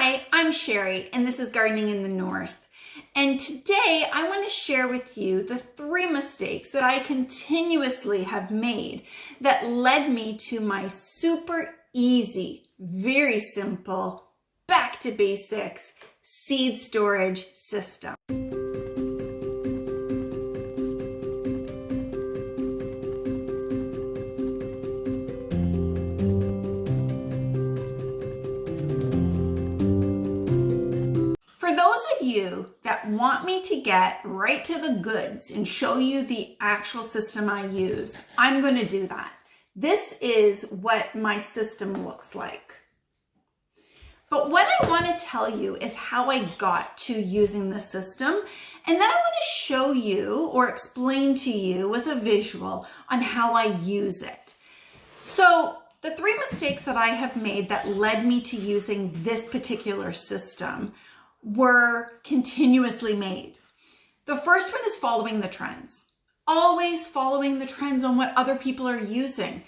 Hi, I'm Sherry, and this is Gardening in the North. And today I want to share with you the 3 mistakes that I continuously have made that led me to my super easy, very simple, back to basics seed storage system. For those of you that want me to get right to the goods and show you the actual system I use, I'm going to do that. This is what my system looks like. But what I want to tell you is how I got to using the system, and then I want to show you or explain to you with a visual on how I use it. So the 3 mistakes that I have made that led me to using this particular system were continuously made. The first one is following the trends. Always following the trends on what other people are using.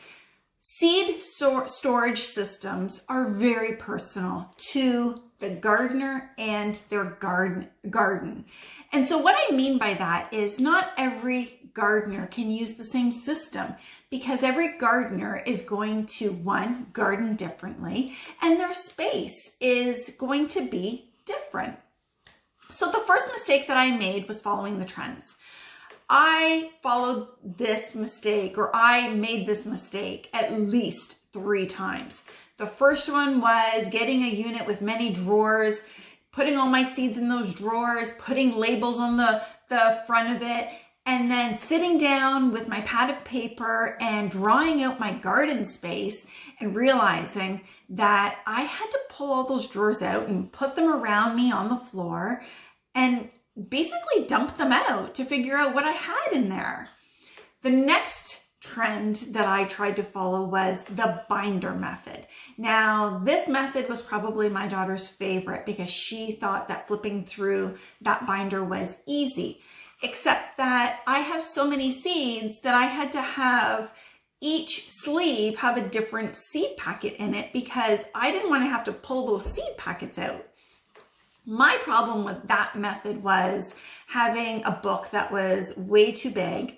Seed storage systems are very personal to the gardener and their garden. And so what I mean by that is not every gardener can use the same system, because every gardener is going to, one, garden differently, and their space is going to be different. So the first mistake that I made was following the trends. I followed this mistake, or I made this mistake at least 3 times. The first one was getting a unit with many drawers, putting all my seeds in those drawers, putting labels on the front of it, and then sitting down with my pad of paper and drawing out my garden space and realizing that I had to pull all those drawers out and put them around me on the floor and basically dump them out to figure out what I had in there. The next trend that I tried to follow was the binder method. Now, this method was probably my daughter's favorite because she thought that flipping through that binder was easy. Except that I have so many seeds that I had to have each sleeve have a different seed packet in it because I didn't want to have to pull those seed packets out. My problem with that method was having a book that was way too big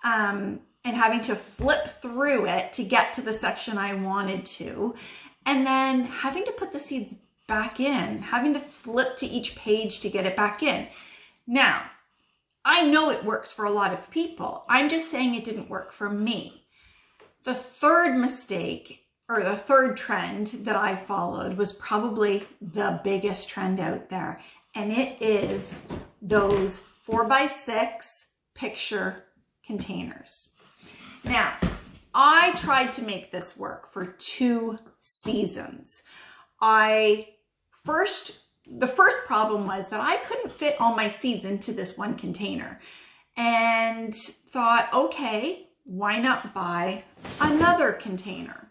and having to flip through it to get to the section I wanted to, and then having to put the seeds back in, having to flip to each page to get it back in. Now, I know it works for a lot of people. I'm just saying it didn't work for me. The third mistake, or the third trend that I followed, was probably the biggest trend out there. And it is those 4x6 picture containers. Now, I tried to make this work for 2 seasons. The first problem was that I couldn't fit all my seeds into this one container, and thought, okay, why not buy another container?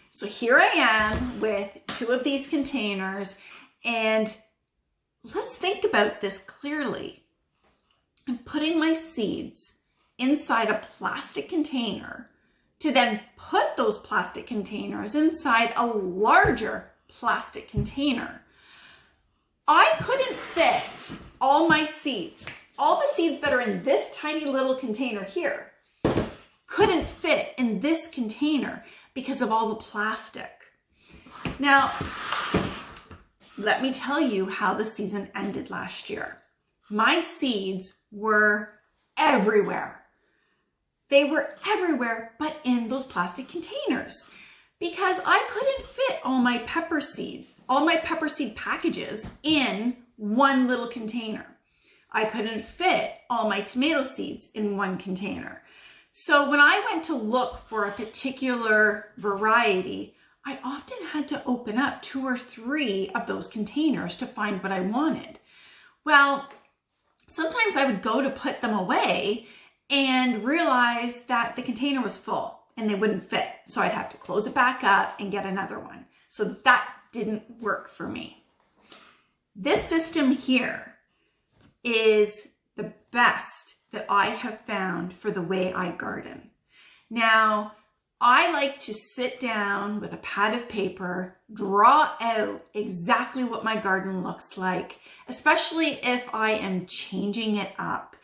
So here I am with 2 of these containers, and let's think about this clearly. I'm putting my seeds inside a plastic container to then put those plastic containers inside a larger plastic container. I couldn't fit all my seeds, all the seeds that are in this tiny little container here, couldn't fit in this container because of all the plastic. Now, let me tell you how the season ended last year. My seeds were everywhere. They were everywhere but in those plastic containers because I couldn't fit all my pepper seed packages in one little container. I couldn't fit all my tomato seeds in one container. So when I went to look for a particular variety, I often had to open up 2 or 3 of those containers to find what I wanted. Well, sometimes I would go to put them away and realize that the container was full and they wouldn't fit. So I'd have to close it back up and get another one. So that didn't work for me. This system here is the best that I have found for the way I garden. Now, I like to sit down with a pad of paper, draw out exactly what my garden looks like, especially if I am changing it up.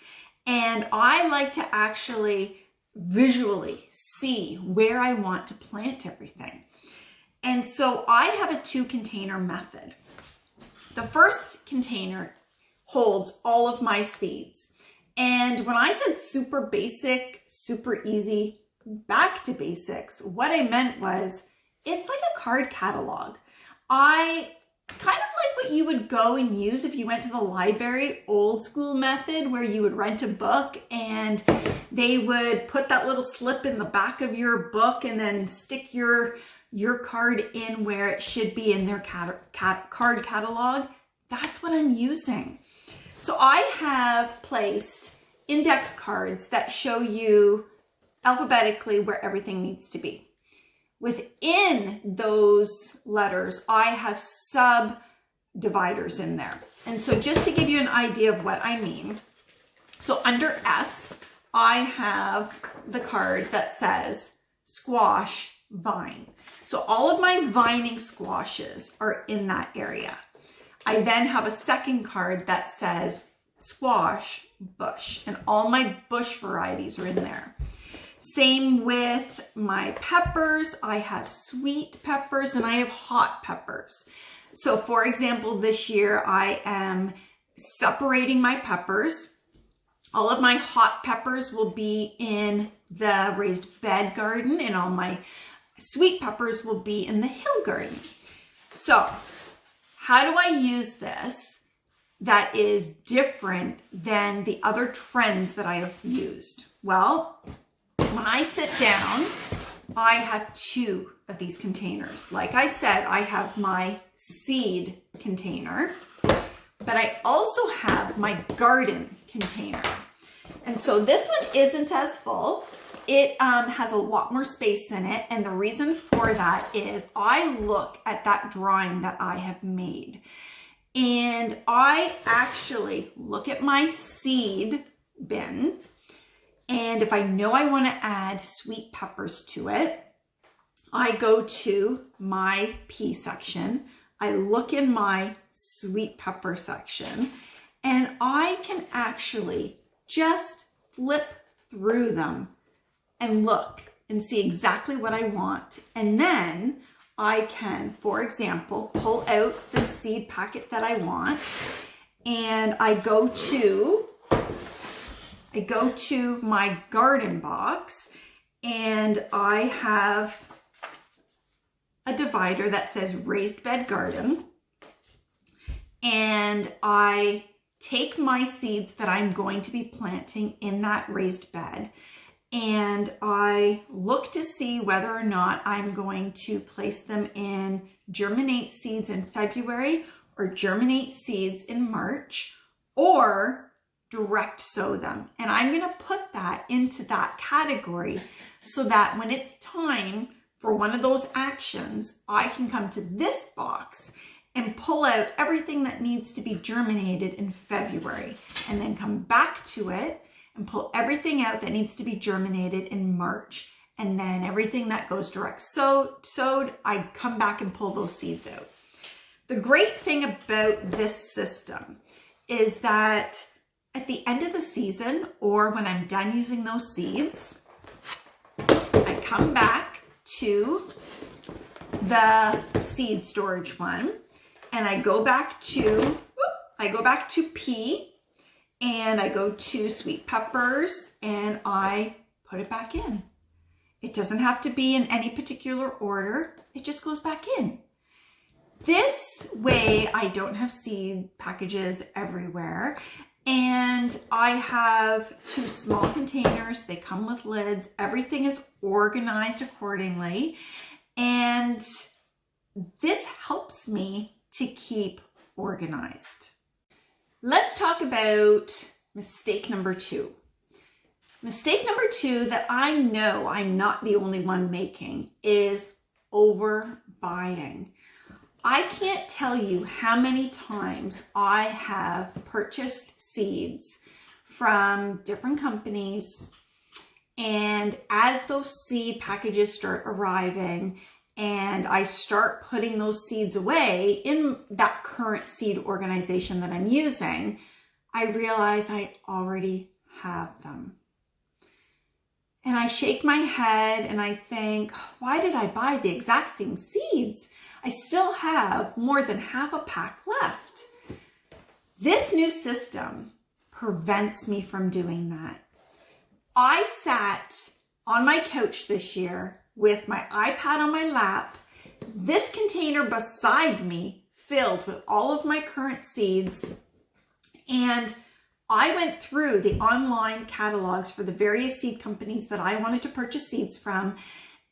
And I like to actually visually see where I want to plant everything. And so I have a 2-container method. The first container holds all of my seeds. And when I said super basic, super easy, back to basics, what I meant was it's like a card catalog. I kind of like what you would go and use if you went to the library, old school method, where you would rent a book and they would put that little slip in the back of your book and then stick your card in where it should be in their card catalog. That's what I'm using. So I have placed index cards that show you alphabetically where everything needs to be. Within those letters, I have sub-dividers in there. And so just to give you an idea of what I mean, so under S, I have the card that says squash vine. So all of my vining squashes are in that area. I then have a second card that says squash bush, and all my bush varieties are in there. Same with my peppers. I have sweet peppers and I have hot peppers. So for example, this year I am separating my peppers. All of my hot peppers will be in the raised bed garden and all my sweet peppers will be in the hill garden. So how do I use this that is different than the other trends that I have used? Well, when I sit down, I have 2 of these containers. Like I said, I have my seed container, but I also have my garden container. And so this one isn't as full. It has a lot more space in it. And the reason for that is I look at that drawing that I have made. And I actually look at my seed bin. And if I know I want to add sweet peppers to it, I go to my pea section. I look in my sweet pepper section, and I can actually just flip through them and look and see exactly what I want. And then I can, for example, pull out the seed packet that I want, and I go to my garden box, and I have a divider that says raised bed garden, and I take my seeds that I'm going to be planting in that raised bed, and I look to see whether or not I'm going to place them in germinate seeds in February or germinate seeds in March, or direct sow them. And I'm going to put that into that category so that when it's time for one of those actions, I can come to this box and pull out everything that needs to be germinated in February, and then come back to it and pull everything out that needs to be germinated in March. And then everything that goes direct sowed, I come back and pull those seeds out. The great thing about this system is that at the end of the season, or when I'm done using those seeds, I come back to the seed storage one, and I go back to pea, and I go to sweet peppers, and I put it back in. It doesn't have to be in any particular order. It just goes back in. This way, I don't have seed packages everywhere. And I have 2 small containers. They come with lids. Everything is organized accordingly. And this helps me to keep organized. Let's talk about mistake number 2. Mistake number 2 that I know I'm not the only one making is overbuying. I can't tell you how many times I have purchased seeds from different companies, And as those seed packages start arriving and I start putting those seeds away in that current seed organization that I'm using, I realize I already have them. And I shake my head and I think, why did I buy the exact same seeds? I still have more than half a pack left. This new system prevents me from doing that. I sat on my couch this year with my iPad on my lap, this container beside me filled with all of my current seeds, and I went through the online catalogs for the various seed companies that I wanted to purchase seeds from.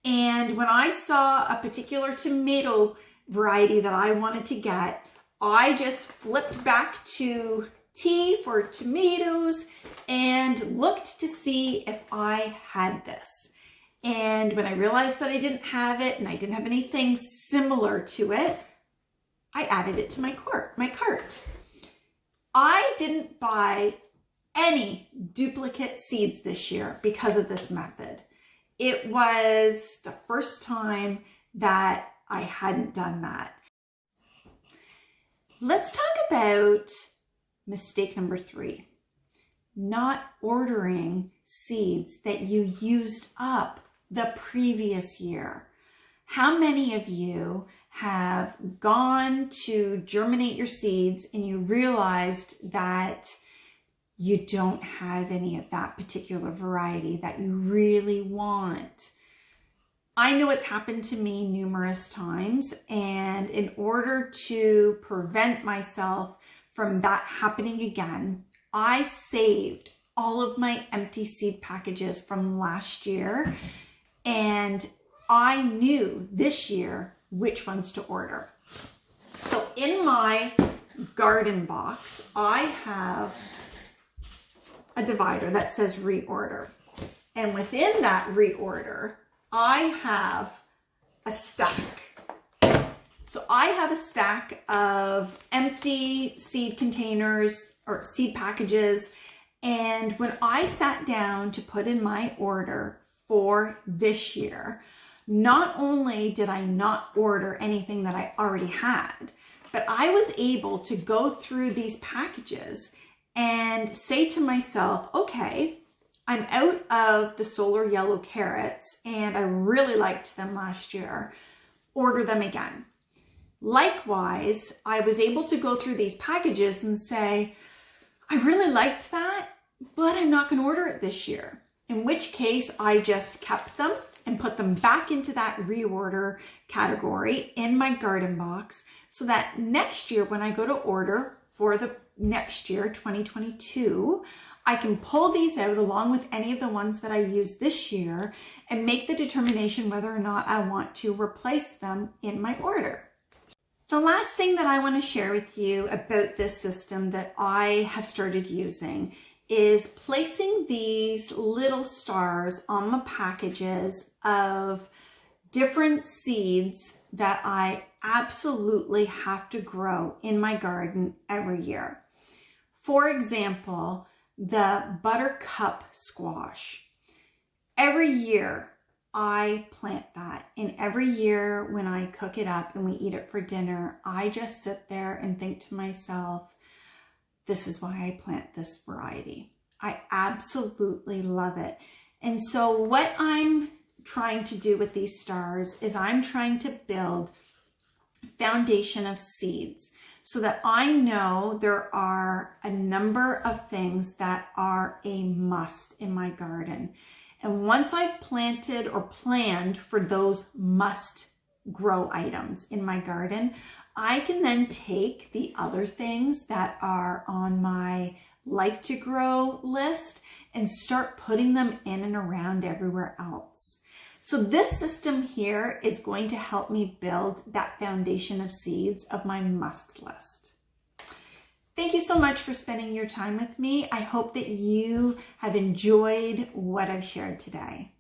And when I saw a particular tomato variety that I wanted to get, I just flipped back to T for tomatoes and looked to see if I had this. And when I realized that I didn't have it and I didn't have anything similar to it, I added it to my cart. I didn't buy any duplicate seeds this year because of this method. It was the first time that I hadn't done that. Let's talk about mistake number 3, not ordering seeds that you used up the previous year. How many of you have gone to germinate your seeds and you realized that you don't have any of that particular variety that you really want? I know it's happened to me numerous times, and in order to prevent myself from that happening again, I saved all of my empty seed packages from last year, and I knew this year which ones to order. So in my garden box, I have a divider that says reorder. And within that reorder, I have a stack. So I have a stack of empty seed containers or seed packages. And when I sat down to put in my order for this year, not only did I not order anything that I already had, but I was able to go through these packages and say to myself, okay, I'm out of the solar yellow carrots and I really liked them last year. Order them again. Likewise, I was able to go through these packages and say, I really liked that, but I'm not going to order it this year. In which case I just kept them and put them back into that reorder category in my garden box so that next year when I go to order for the next year, 2022, I can pull these out along with any of the ones that I used this year and make the determination whether or not I want to replace them in my order. The last thing that I want to share with you about this system that I have started using is placing these little stars on the packages of different seeds that I absolutely have to grow in my garden every year. For example, the buttercup squash. Every year I plant that, and every year when I cook it up and we eat it for dinner, I just sit there and think to myself, this is why I plant this variety. I absolutely love it. And so what I'm trying to do with these stars is I'm trying to build a foundation of seeds so that I know there are a number of things that are a must in my garden. And once I've planted or planned for those must grow items in my garden, I can then take the other things that are on my like to grow list and start putting them in and around everywhere else. So this system here is going to help me build that foundation of seeds of my must list. Thank you so much for spending your time with me. I hope that you have enjoyed what I've shared today.